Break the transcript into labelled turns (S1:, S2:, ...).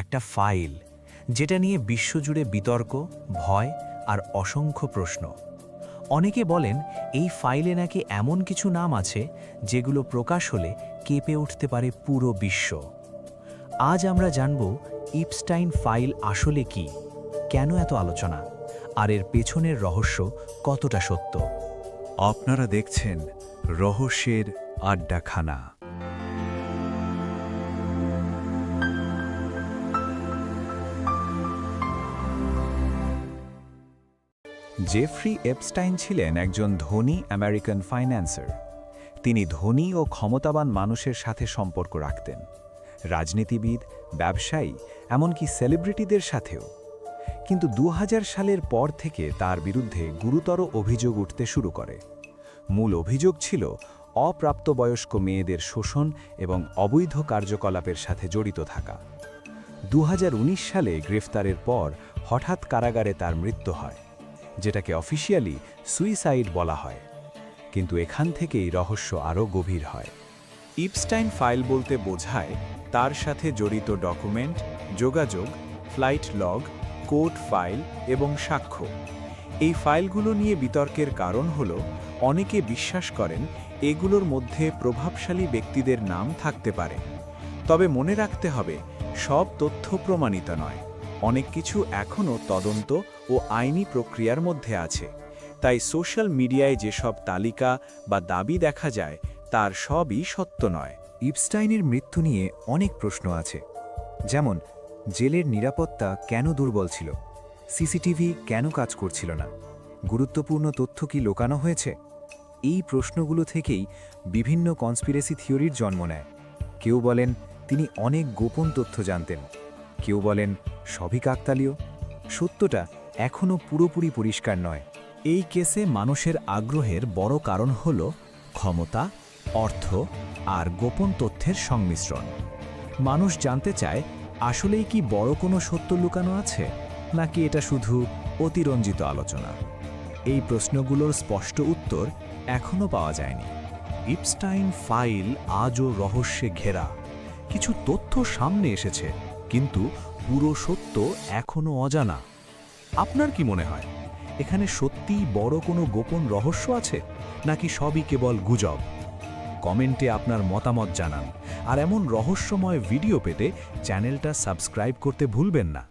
S1: একটা ফাইল, যেটা নিয়ে বিশ্বজুড়ে বিতর্ক, ভয় আর অসংখ্য প্রশ্ন। অনেকে বলেন এই ফাইলে নাকি এমন কিছু নাম আছে যেগুলো প্রকাশ হলে কেঁপে উঠতে পারে পুরো বিশ্ব। আজ আমরা জানব ইপস্টাইন ফাইল আসলে কি, কেন এত আলোচনা, আর এর পেছনের রহস্য কতটা সত্য।
S2: আপনারা দেখছেন রহস্যের আড্ডাখানা। জেফ্রি এপস্টাইন ছিলেন একজন ধনী আমেরিকান ফাইন্যান্সার। তিনি ধনী ও ক্ষমতাবান মানুষের সাথে সম্পর্ক রাখতেন, রাজনীতিবিদ, ব্যবসায়ী, এমনকি সেলিব্রিটিদের সাথেও। কিন্তু ২০০০ সালের পর থেকে তার বিরুদ্ধে গুরুতর অভিযোগ উঠতে শুরু করে। মূল অভিযোগ ছিল অপ্রাপ্তবয়স্ক মেয়েদের শোষণ এবং অবৈধ কার্যকলাপের সাথে জড়িত থাকা। ২০১৯ সালে গ্রেফতারের পর হঠাৎ কারাগারে তার মৃত্যু হয়, যেটাকে অফিসিয়ালি সুইসাইড বলা হয়। কিন্তু এখান থেকেই রহস্য আরও গভীর হয়। ইপস্টাইন ফাইল বলতে বোঝায় তার সাথে জড়িত ডকুমেন্ট, যোগাযোগ, ফ্লাইট লগ, কোর্ট ফাইল এবং সাক্ষ্য। এই ফাইলগুলো নিয়ে বিতর্কের কারণ হল অনেকে বিশ্বাস করেন এগুলোর মধ্যে প্রভাবশালী ব্যক্তিদের নাম থাকতে পারে। তবে মনে রাখতে হবে, সব তথ্য প্রমাণিত নয়। অনেক কিছু এখনও তদন্ত ও আইনি প্রক্রিয়ার মধ্যে আছে। তাই সোশ্যাল মিডিয়ায় যেসব তালিকা বা দাবি দেখা যায় তার সবই সত্য নয়। ইপস্টাইনের মৃত্যু নিয়ে অনেক প্রশ্ন আছে, যেমন জেলের নিরাপত্তা কেন দুর্বল ছিল, সিসিটিভি কেন কাজ করছিল না, গুরুত্বপূর্ণ তথ্য কি লুকানো হয়েছে। এই প্রশ্নগুলো থেকেই বিভিন্ন কনস্পিরেসি থিওরির জন্ম নেয়। কেউ বলেন তিনি অনেক গোপন তথ্য জানতেন, কেউ বলেন সবই কাকতালীয়। সত্যটা এখনও পুরোপুরি পরিষ্কার নয়।
S1: এই কেসে মানুষের আগ্রহের বড় কারণ হল ক্ষমতা, অর্থ আর গোপন তথ্যের সংমিশ্রণ। মানুষ জানতে চায় আসলেই কি বড় কোনো সত্য লুকানো আছে, নাকি এটা শুধু অতিরঞ্জিত আলোচনা। এই প্রশ্নগুলোর স্পষ্ট উত্তর এখনও পাওয়া যায়নি। ইপস্টাইন ফাইল আজও রহস্যে ঘেরা। কিছু তথ্য সামনে এসেছে, কিন্তু পুরো সত্য এখনও অজানা। আপনার কি মনে হয়, এখানে সত্যিই বড় কোনো গোপন রহস্য আছে, নাকি সবই কেবল গুজব? কমেন্টে আপনার মতামত জানান, আর এমন রহস্যময় ভিডিও পেতে চ্যানেলটা সাবস্ক্রাইব করতে ভুলবেন না।